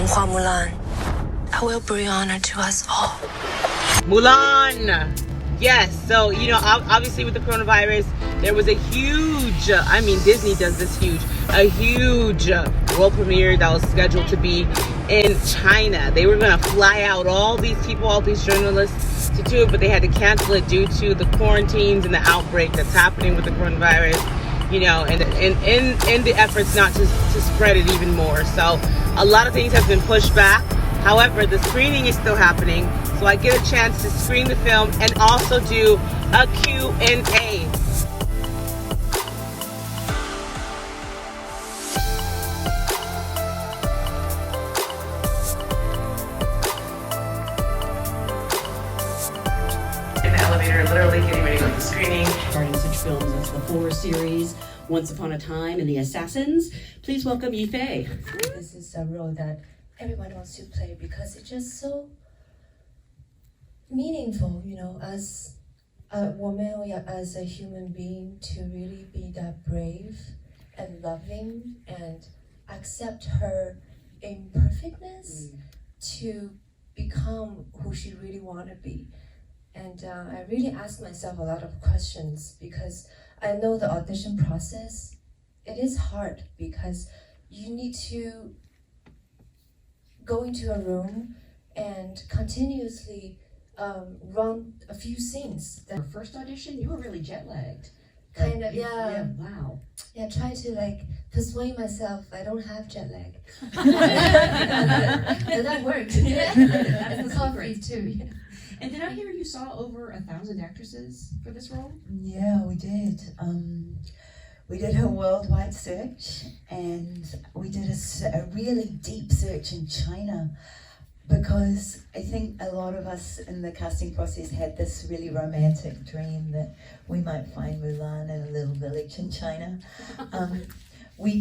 Mulan, that will bring honor to us all. Mulan! Yes, so, obviously with the coronavirus, there was a huge, Disney does this a huge world premiere that was scheduled to be in China. They were going to fly out all these people, all these journalists to do it, but they had to cancel it due to the quarantines and the outbreak that's happening with the coronavirus, and in the efforts not to spread it even more. So a lot of things have been pushed back. However, the screening is still happening, so I get a chance to screen the film and also do a Q&A. In the elevator, literally getting ready to go to the screening. Starting such films as the horror series Once Upon a Time and The Assassins, please welcome Yi Fei. This is a role that everyone wants to play because it's just so meaningful, as a woman or as a human being, to really be that brave and loving and accept her imperfectness to become who she really want to be. And I really asked myself a lot of questions because I know the audition process, it is hard because you need to go into a room and continuously run a few scenes. Your first audition, you were really jet lagged. Kind of, yeah. Yeah, wow. Yeah, try to persuade myself I don't have jet lag. That worked. It's coffee too. Yeah. And did I hear you saw over 1,000 actresses for this role? Yeah, we did. We did a worldwide search, and we did a really deep search in China, because I think a lot of us in the casting process had this really romantic dream that we might find Mulan in a little village in China. We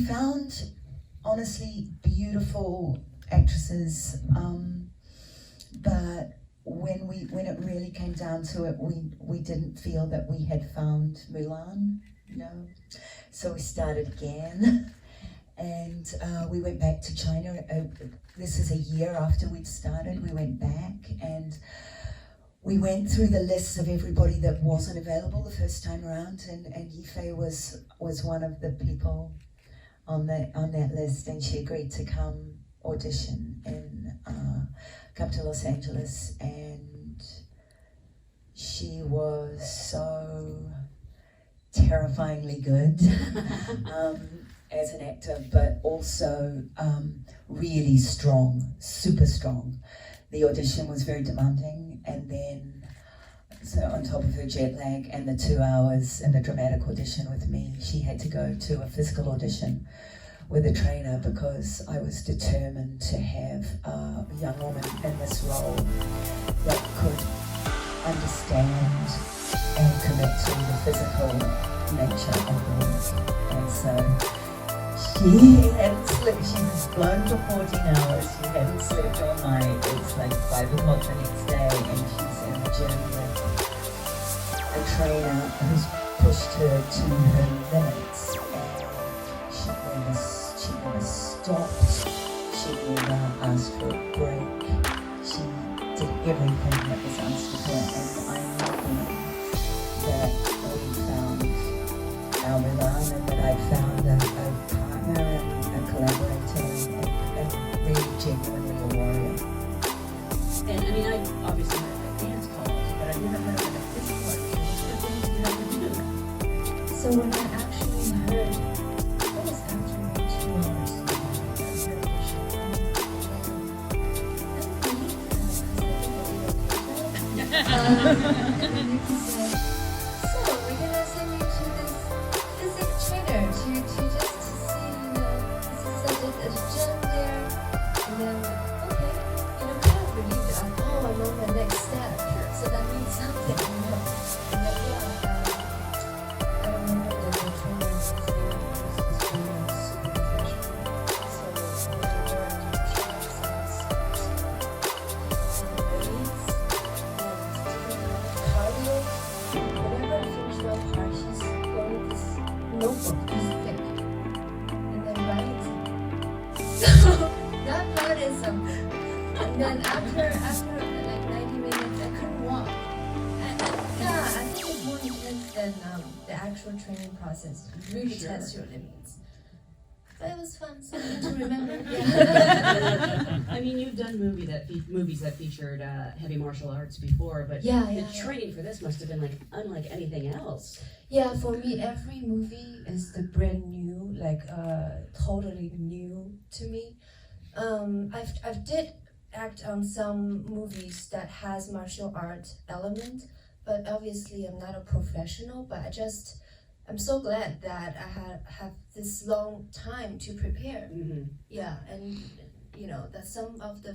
found, honestly, beautiful actresses, but when it really came down to it, we didn't feel that we had found Mulan, So we started again, and we went back to China. This is a year after we'd started. We went back and we went through the lists of everybody that wasn't available the first time around, and Yi Fei was one of the people on that list, and she agreed to come audition come to Los Angeles, and she was so terrifyingly good as an actor, but also really strong, super strong. The audition was very demanding, and then so on top of her jet lag and the 2 hours and the dramatic audition with me, she had to go to a physical audition with a trainer, because I was determined to have a young woman in this role that could understand and commit to the physical nature of the work. And so she hadn't slept, she was blown for 14 hours, she hadn't slept all night. It's 5 o'clock the next day, and she's in the gym with a trainer who's pushed her to her limits. She never stopped, she never asked for a break, she did everything that was asked of her, and I'm lucky that we found our Milan, and that I found a partner and a collaborator and really genuinely a warrior. And I obviously heard the dance calls, but I've never heard of a physical art. So when I actually heard, it was actually 2 hours. And he said, so we're gonna send you to this physics trainer to just to see, this is such a gym there. And then, okay, kind of relieved that I'm on my next step. So that means something, And then, I remember that the trainer was there, was super professional. So we learned to try some So that part is and then after like 90 minutes, I couldn't walk. Yeah, I think it's more intense than the actual training process. Really tests your limits. But it was fun, something to remember. Yeah. I mean, you've done movies that featured heavy martial arts before, but the training for this must have been like unlike anything else. Yeah, for me, every movie is the brand new, like totally new to me. I've did act on some movies that has martial art element, but obviously I'm not a professional. But I'm so glad that I have this long time to prepare. Mm-hmm. Yeah, and that some of the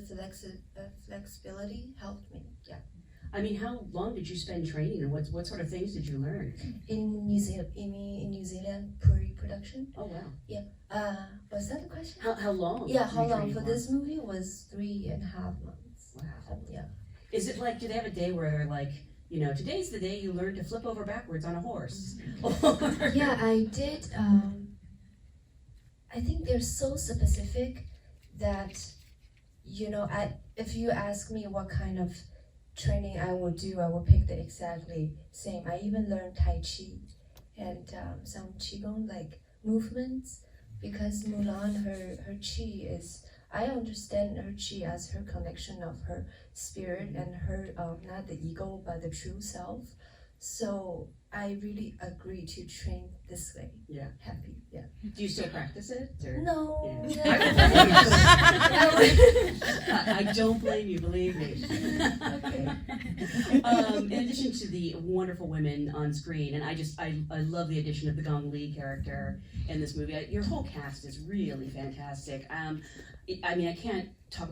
flexibility helped me. Yeah. I mean, how long did you spend training, and what sort of things did you learn? In New Zealand, in New Zealand pre-production. Oh wow. Yeah. Was that the question? How long? Yeah, how long for this movie was 3.5 months. Wow. Yeah. Is it like, do they have a day where they're like, today's the day you learn to flip over backwards on a horse? Yeah, I did. I think they're so specific that, if you ask me what kind of training I will do, I will pick the exactly same. I even learned Tai Chi and some Qigong like movements, because Mulan, her Qi is, I understand her Qi as her connection of her spirit and her, not the ego, but the true self. So I really agree to train this way. Yeah. Happy, yeah. Do you still practice it? Or? No. Yeah. I don't blame you, believe me. Okay. In addition to the wonderful women on screen, and I love the addition of the Gong Li character in this movie. Your whole cast is really fantastic. I mean, I could talk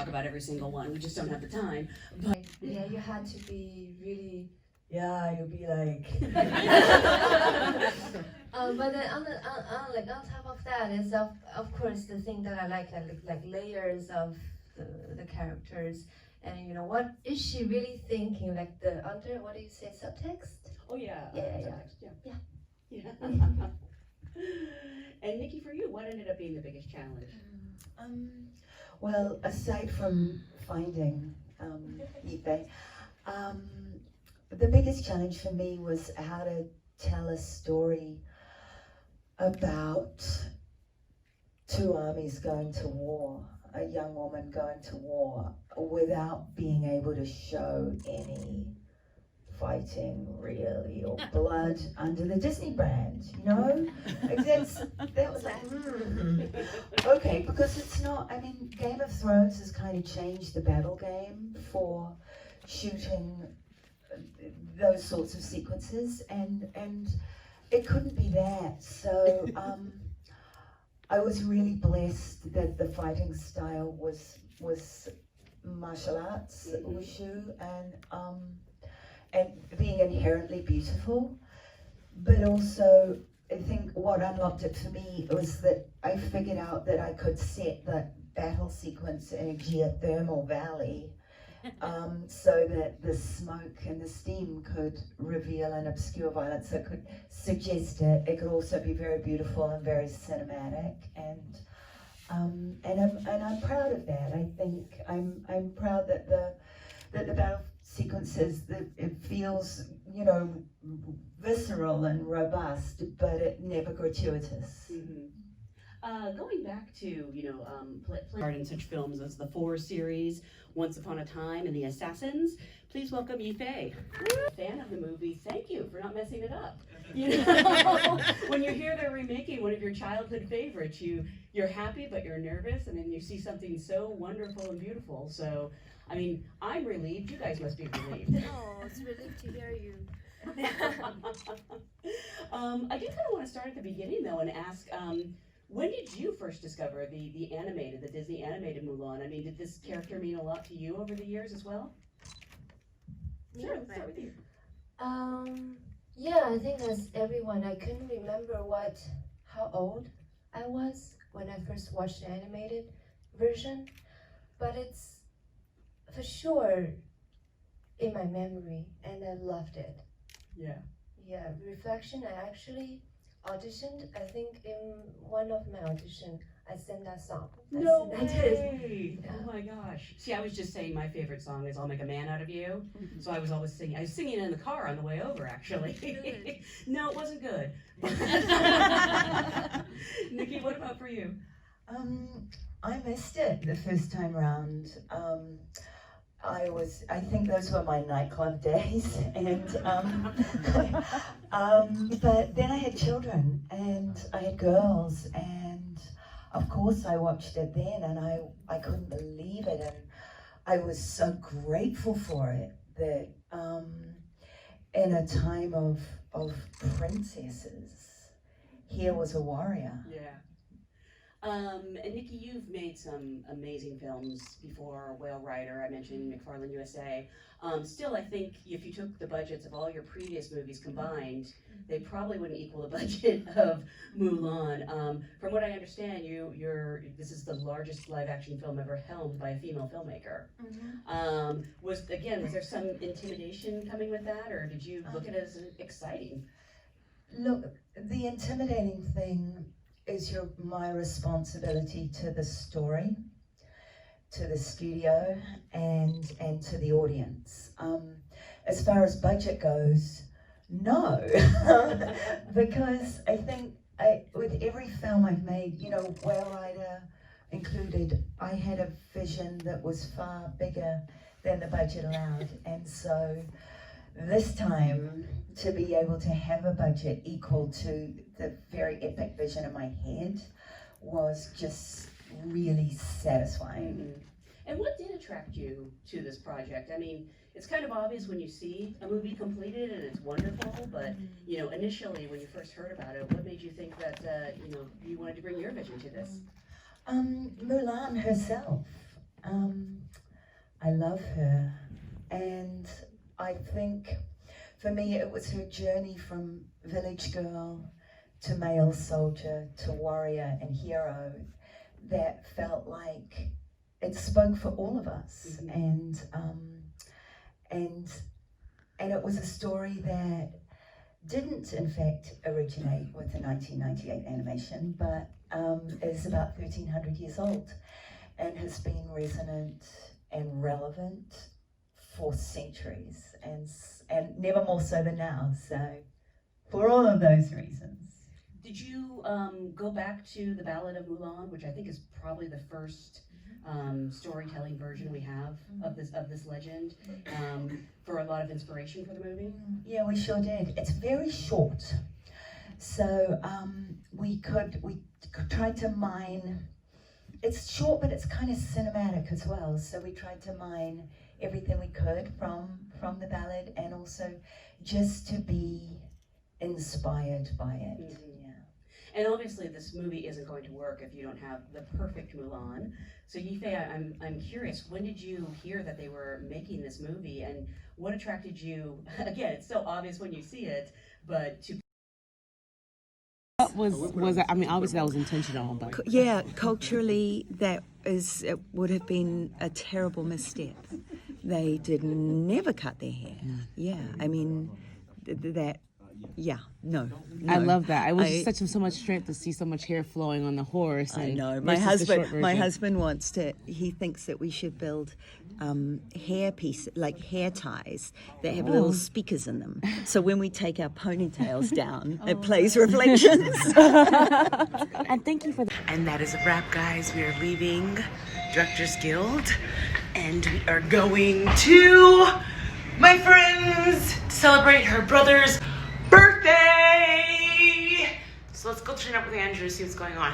about every single one. We just don't have the time. But yeah, you had to be really. Yeah, you'll be like. But then on top of that is of course the thing that I like layers of the characters, and what is she really thinking, like the what do you say, subtext? Oh yeah. Yeah. Yeah. And Nikki, for you, what ended up being the biggest challenge? Well, aside from finding Ife, the biggest challenge for me was how to tell a story about two armies going to war, a young woman going to war, without being able to show any fighting really or blood under the Disney brand, that was like, okay, because it's not, I mean, Game of Thrones has kind of changed the battle game for shooting those sorts of sequences, and it couldn't be that. So I was really blessed that the fighting style was martial arts, wushu, and being inherently beautiful. But also, I think what unlocked it for me was that I figured out that I could set the battle sequence in a geothermal valley, so that the smoke and the steam could reveal and obscure violence. It could suggest it. It could also be very beautiful and very cinematic, and I'm proud of that. I think I'm proud that the battle sequences, that it feels visceral and robust, but it never gratuitous. Mm-hmm. Going back to part in such films as the 4 series, Once Upon a Time, and The Assassins, please welcome Yifei. Fan of the movie, thank you for not messing it up. When you hear they're remaking one of your childhood favorites, you're happy but you're nervous, and then you see something so wonderful and beautiful. So, I mean, I'm relieved. You guys must be relieved. Oh, it's relieved to hear you. I do kind of want to start at the beginning though and ask. When did you first discover the Disney animated Mulan? I mean, did this character mean a lot to you over the years as well? Sure, let's start with you. Yeah, I think as everyone, I couldn't remember how old I was when I first watched the animated version, but it's for sure in my memory, and I loved it. Yeah. Yeah, reflection, I actually auditioned. I think in one of my auditions, I sang that song. No I did. way! Yeah. Oh my gosh. See, I was just saying my favorite song is I'll Make a Man Out of You. So I was always singing. I was singing it in the car on the way over, actually. No, it wasn't good. Nikki, what about for you? I missed it the first time round. I think those were my nightclub days, and but then I had children and I had girls, and of course I watched it then, and I couldn't believe it, and I was so grateful for it that in a time of princesses, here was a warrior. Yeah. And Nikki, you've made some amazing films before. Whale Rider, I mentioned McFarlane USA. Still, I think if you took the budgets of all your previous movies combined, they probably wouldn't equal the budget of Mulan. From what I understand, this is the largest live-action film ever helmed by a female filmmaker. Was there some intimidation coming with that, or did you look at it as exciting? Look, the intimidating thing is my responsibility to the story, to the studio, and to the audience. As far as budget goes, no, because I think with every film I've made, Whale Rider included, I had a vision that was far bigger than the budget allowed, and so this time to be able to have a budget equal to the very epic vision in my head was just really satisfying. And what did attract you to this project? I mean, it's kind of obvious when you see a movie completed and it's wonderful, but initially when you first heard about it, what made you think that you wanted to bring your vision to this? Mulan herself. I love her, and I think for me it was her journey from village girl to male soldier to warrior and hero that felt like it spoke for all of us. And it was a story that didn't in fact originate with the 1998 animation, but is about 1300 years old and has been resonant and relevant for centuries, and never more so than now. So for all of those reasons. Did you go back to the Ballad of Mulan, which I think is probably the first storytelling version we have of this legend, for a lot of inspiration for the movie? Yeah, we sure did. It's very short, so we tried to mine. It's short, but it's kind of cinematic as well. So we tried to mine everything we could from the ballad, and also just to be inspired by it. And obviously this movie isn't going to work if you don't have the perfect Mulan. So Yifei, I'm curious, when did you hear that they were making this movie, and what attracted you? Again, it's so obvious when you see it, but to... What was I mean, obviously that was intentional, but... Yeah, culturally, it would have been a terrible misstep. They did never cut their hair. Yeah, I mean, no. I love that. It was just so much strength to see so much hair flowing on the horse. And I know. My husband wants to, he thinks that we should build hair ties that have little speakers in them. So when we take our ponytails down, it plays reflections. And thank you for that. And that is a wrap, guys. We are leaving Directors Guild, and we are going to my friend's to celebrate her brother's birthday. So let's go turn up with Andrew, see what's going on.